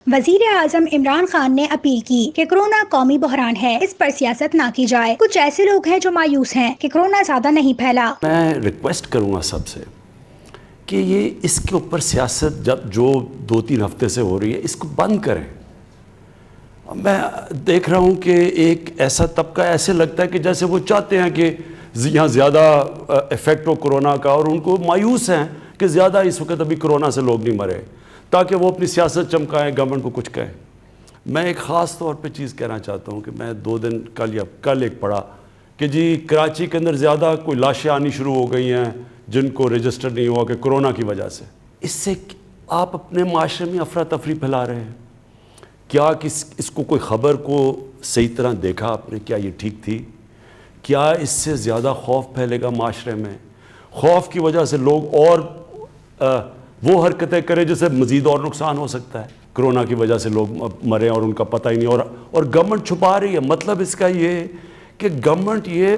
وزیر اعظم عمران خان نے اپیل کی کہ کورونا قومی بحران ہے، اس پر سیاست نہ کی جائے۔ کچھ ایسے لوگ ہیں جو مایوس ہیں کہ کورونا زیادہ نہیں پھیلا۔ میں ریکویسٹ کروں گا سب سے کہ یہ اس کے اوپر سیاست جو 2-3 ہفتے سے ہو رہی ہے اس کو بند کریں۔ میں دیکھ رہا ہوں کہ ایک ایسا طبقہ ایسے لگتا ہے کہ جیسے وہ چاہتے ہیں کہ یہاں زیادہ ایفیکٹ ہو کورونا کا، اور ان کو مایوس ہیں کہ زیادہ اس وقت ابھی کورونا سے لوگ نہیں مرے تاکہ وہ اپنی سیاست چمکائیں، گورنمنٹ کو کچھ کہیں۔ میں ایک خاص طور پہ چیز کہنا چاہتا ہوں کہ میں 2 دن کل ایک پڑھا کہ جی کراچی کے اندر زیادہ کوئی لاشیں آنی شروع ہو گئی ہیں جن کو رجسٹر نہیں ہوا کہ کورونا کی وجہ سے۔ اس سے آپ اپنے معاشرے میں افراتفری پھیلا رہے ہیں۔ کیا اس کو کوئی خبر کو صحیح طرح دیکھا آپ نے؟ کیا یہ ٹھیک تھی؟ کیا اس سے زیادہ خوف پھیلے گا معاشرے میں؟ خوف کی وجہ سے لوگ اور وہ حرکتیں کریں جس سے مزید اور نقصان ہو سکتا ہے۔ کرونا کی وجہ سے لوگ مرے اور ان کا پتہ ہی نہیں، اور گورنمنٹ چھپا رہی ہے۔ مطلب اس کا یہ کہ گورنمنٹ یہ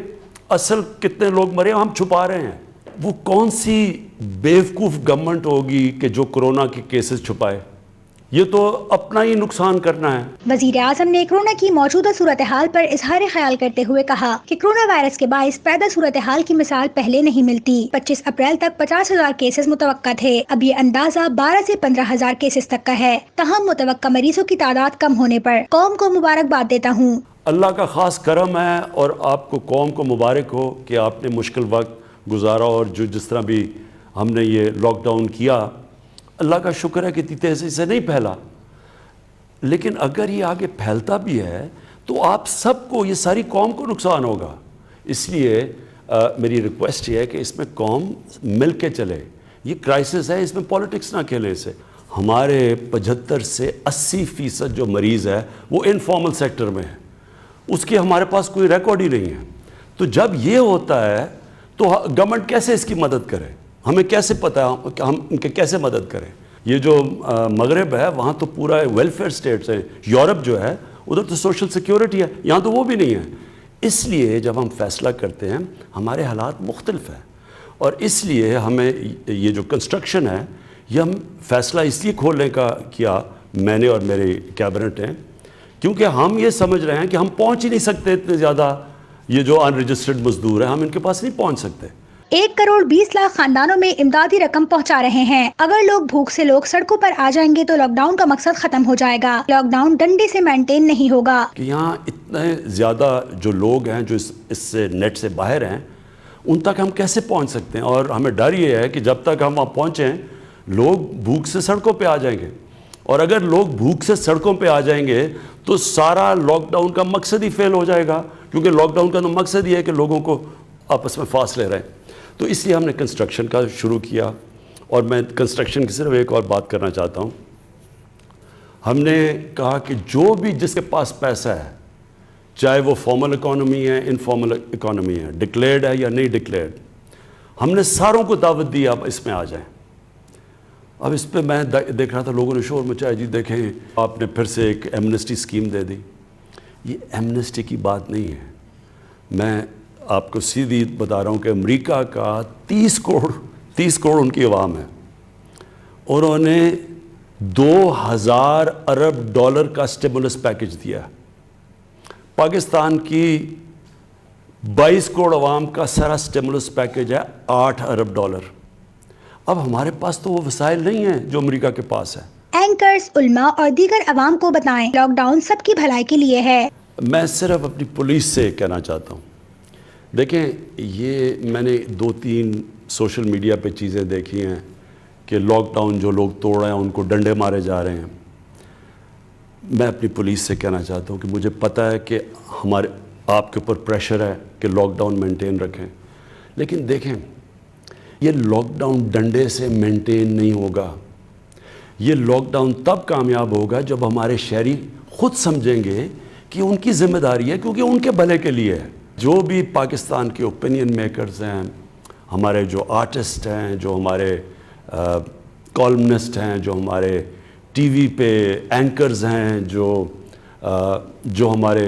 اصل کتنے لوگ مرے ہم چھپا رہے ہیں۔ وہ کون سی بیوقوف گورنمنٹ ہوگی کہ جو کرونا کے کیسز چھپائے؟ یہ تو اپنا ہی نقصان کرنا ہے۔ وزیر اعظم نے کورونا کی موجودہ صورتحال پر اظہار خیال کرتے ہوئے کہا کہ کورونا وائرس کے باعث پیدا صورتحال کی مثال پہلے نہیں ملتی۔ 25 اپریل تک 50,000 کیسز متوقع تھے، اب یہ اندازہ 12 سے 15,000 کیسز تک کا ہے۔ تاہم متوقع مریضوں کی تعداد کم ہونے پر قوم کو مبارکباد دیتا ہوں۔ اللہ کا خاص کرم ہے اور آپ کو قوم کو مبارک ہو کہ آپ نے مشکل وقت گزارا، اور جس طرح بھی ہم نے یہ لاک ڈاؤن کیا، اللہ کا شکر ہے کہ اتنی تیزی سے نہیں پھیلا۔ لیکن اگر یہ آگے پھیلتا بھی ہے تو آپ سب کو، یہ ساری قوم کو نقصان ہوگا۔ اس لیے میری ریکویسٹ یہ ہے کہ اس میں قوم مل کے چلے۔ یہ کرائسس ہے، اس میں پولیٹکس نہ کھیلے اسے۔ ہمارے 75 سے 80% جو مریض ہے وہ انفارمل سیکٹر میں ہے، اس کی ہمارے پاس کوئی ریکارڈ ہی نہیں ہے۔ تو جب یہ ہوتا ہے تو گورنمنٹ کیسے اس کی مدد کرے؟ ہمیں کیسے پتہ ہے کہ ہم ان کے کیسے مدد کریں؟ یہ جو مغرب ہے وہاں تو پورا ویلفیئر سٹیٹس ہیں، یورپ جو ہے ادھر تو سوشل سیکیورٹی ہے، یہاں تو وہ بھی نہیں ہے۔ اس لیے جب ہم فیصلہ کرتے ہیں ہمارے حالات مختلف ہیں، اور اس لیے ہمیں یہ جو کنسٹرکشن ہے یہ ہم فیصلہ اس لیے کھولنے کا کیا، میں نے اور میرے کیبنٹ ہیں، کیونکہ ہم یہ سمجھ رہے ہیں کہ ہم پہنچ ہی نہیں سکتے اتنے زیادہ، یہ جو ان رجسٹرڈ مزدور ہیں ہم ان کے پاس نہیں پہنچ سکتے۔ 1,20,00,000 خاندانوں میں امدادی رقم پہنچا رہے ہیں۔ اگر لوگ سڑکوں پر آ جائیں گے تو لاک ڈاؤن کا مقصد ختم ہو جائے گا۔ لاک ڈاؤن ڈنڈے سے مینٹین نہیں ہوگا۔ کہ یہاں اتنے زیادہ جو لوگ ہیں جو اس سے نیٹ سے باہر ہیں، ان تک ہم کیسے پہنچ سکتے ہیں؟ اور ہمیں ڈر یہ ہے کہ جب تک ہم وہاں پہنچیں لوگ بھوک سے سڑکوں پہ آ جائیں گے، اور اگر لوگ بھوک سے سڑکوں پہ آ جائیں گے تو سارا لاک ڈاؤن کا مقصد ہی فیل ہو جائے گا، کیونکہ لاک ڈاؤن کا تو مقصد یہ ہے کہ لوگوں کو آپس میں فاصلے رہیں۔ تو اس لیے ہم نے کنسٹرکشن کا شروع کیا، اور میں کنسٹرکشن کی صرف ایک اور بات کرنا چاہتا ہوں۔ ہم نے کہا کہ جو بھی جس کے پاس پیسہ ہے، چاہے وہ فارمل اکانومی ہے، انفارمل اکانومی ہے، ڈکلیئرڈ ہے یا نہیں ڈکلیئرڈ، ہم نے ساروں کو دعوت دی آپ اس میں آ جائیں۔ اب اس پہ میں دیکھ رہا تھا لوگوں نے شور مچایا، جی دیکھیں آپ نے پھر سے ایک ایمنسٹی اسکیم دے دی۔ یہ ایمنسٹی کی بات نہیں ہے، میں آپ کو سیدھی بتا رہا ہوں کہ امریکہ کا 30 کروڑ ان کی عوام ہے، اور انہوں نے 2,000 ارب ڈالر کا سٹیمولس پیکج دیا۔ پاکستان کی 22 کروڑ عوام کا سارا سٹیمولس پیکج ہے 8 ارب ڈالر۔ اب ہمارے پاس تو وہ وسائل نہیں ہیں جو امریکہ کے پاس ہے۔ اینکرز، علماء اور دیگر عوام کو بتائیں لاک ڈاؤن سب کی بھلائی کے لیے ہے۔ میں صرف اپنی پولیس سے کہنا چاہتا ہوں، دیکھیں یہ میں نے 2-3 سوشل میڈیا پہ چیزیں دیکھی ہیں کہ لاک ڈاؤن جو لوگ توڑ رہے ہیں ان کو ڈنڈے مارے جا رہے ہیں۔ میں اپنی پولیس سے کہنا چاہتا ہوں کہ مجھے پتہ ہے کہ آپ کے اوپر پریشر ہے کہ لاک ڈاؤن مینٹین رکھیں، لیکن دیکھیں یہ لاک ڈاؤن ڈنڈے سے مینٹین نہیں ہوگا۔ یہ لاک ڈاؤن تب کامیاب ہوگا جب ہمارے شہری خود سمجھیں گے کہ ان کی ذمہ داری ہے، کیونکہ ان کے بھلے کے لیے ہے۔ جو بھی پاکستان کے اوپینین میکرز ہیں، ہمارے جو آرٹسٹ ہیں، جو ہمارے کالمنسٹ ہیں، جو ہمارے ٹی وی پہ اینکرز ہیں، جو ہمارے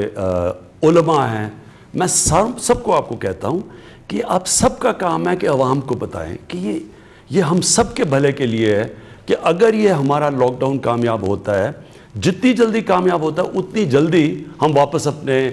علماء ہیں، میں سب کو آپ کو کہتا ہوں کہ آپ سب کا کام ہے کہ عوام کو بتائیں کہ یہ ہم سب کے بھلے کے لیے ہے، کہ اگر یہ ہمارا لاک ڈاؤن کامیاب ہوتا ہے، جتنی جلدی کامیاب ہوتا ہے اتنی جلدی ہم واپس اپنے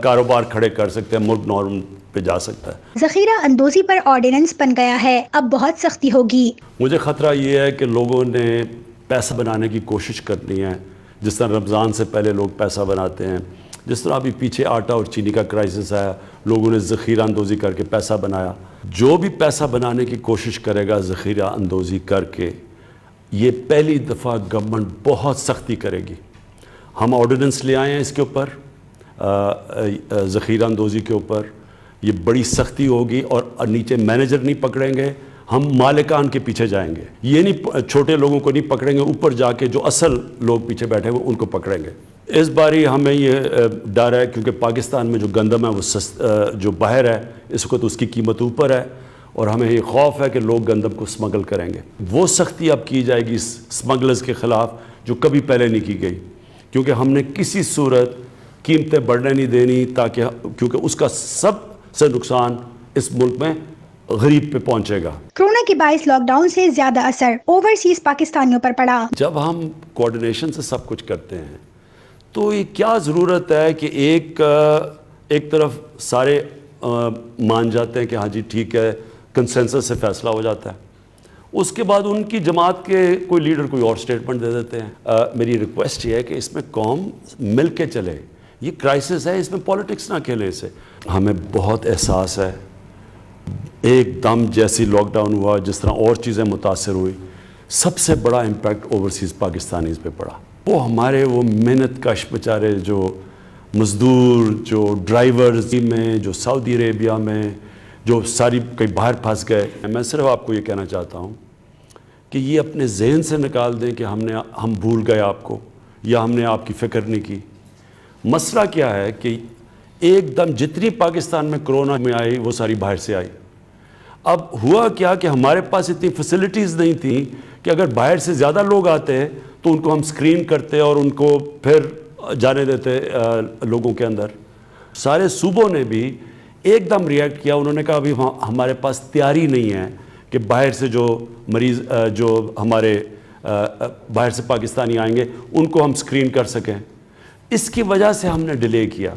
کاروبار کھڑے کر سکتے ہیں، ملک نارم پہ جا سکتا ہے۔ ذخیرہ اندوزی پر آرڈیننس بن گیا ہے، اب بہت سختی ہوگی۔ مجھے خطرہ یہ ہے کہ لوگوں نے پیسہ بنانے کی کوشش کرنی ہے، جس طرح رمضان سے پہلے لوگ پیسہ بناتے ہیں، جس طرح ابھی پیچھے آٹا اور چینی کا کرائسس آیا، لوگوں نے ذخیرہ اندوزی کر کے پیسہ بنایا۔ جو بھی پیسہ بنانے کی کوشش کرے گا ذخیرہ اندوزی کر کے، یہ پہلی دفعہ گورنمنٹ بہت سختی کرے گی۔ ہم آرڈیننس لے آئے ہیں اس کے اوپر، ذخیرہ اندوزی کے اوپر، یہ بڑی سختی ہوگی، اور نیچے مینیجر نہیں پکڑیں گے، ہم مالکان کے پیچھے جائیں گے۔ یہ نہیں چھوٹے لوگوں کو نہیں پکڑیں گے، اوپر جا کے جو اصل لوگ پیچھے بیٹھے ہوئے ان کو پکڑیں گے۔ اس باری ہمیں یہ ڈر ہے کیونکہ پاکستان میں جو گندم ہے وہ جو باہر ہے اس وقت اس کی قیمت اوپر ہے، اور ہمیں یہ خوف ہے کہ لوگ گندم کو سمگل کریں گے۔ وہ سختی اب کی جائے گی سمگلرز کے خلاف جو کبھی پہلے نہیں کی گئی، کیونکہ ہم نے کسی صورت قیمتیں بڑھنے نہیں دینی، کیونکہ اس کا سب سے نقصان اس ملک میں غریب پہ پہنچے گا۔ کرونا کے باعث لاک ڈاؤن سے زیادہ اثر اوورسیز پاکستانیوں پر پڑا۔ جب ہم کوارڈینیشن سے سب کچھ کرتے ہیں تو یہ کیا ضرورت ہے کہ ایک طرف سارے مان جاتے ہیں کہ ہاں جی ٹھیک ہے، کنسنسس سے فیصلہ ہو جاتا ہے، اس کے بعد ان کی جماعت کے کوئی لیڈر کوئی اور سٹیٹمنٹ دے دیتے ہیں۔ میری ریکویسٹ یہ ہے کہ اس میں قوم مل کے چلے، یہ کرائسس ہے، اس میں پالیٹکس نہ کھیلے اسے۔ ہمیں بہت احساس ہے، ایک دم جیسی لاک ڈاؤن ہوا، جس طرح اور چیزیں متاثر ہوئی، سب سے بڑا امپیکٹ اوورسیز پاکستانیز پہ پڑا۔ وہ ہمارے وہ محنت کش بیچارے جو مزدور، جو ڈرائیورز میں، جو سعودی عربیہ میں، جو ساری کئی باہر پھنس گئے، میں صرف آپ کو یہ کہنا چاہتا ہوں کہ یہ اپنے ذہن سے نکال دیں کہ ہم بھول گئے آپ کو، یا ہم نے آپ کی فکر نہیں کی۔ مسئلہ کیا ہے کہ ایک دم جتنی پاکستان میں کرونا میں آئی وہ ساری باہر سے آئی۔ اب ہوا کیا کہ ہمارے پاس اتنی فیسلٹیز نہیں تھیں کہ اگر باہر سے زیادہ لوگ آتے تو ان کو ہم سکرین کرتے اور ان کو پھر جانے دیتے لوگوں کے اندر۔ سارے صوبوں نے بھی ایک دم ریئیکٹ کیا، انہوں نے کہا ابھی ہمارے پاس تیاری نہیں ہے کہ باہر سے جو مریض جو ہمارے باہر سے پاکستانی آئیں گے ان کو ہم سکرین کر سکیں۔ اس کی وجہ سے ہم نے ڈیلے کیا۔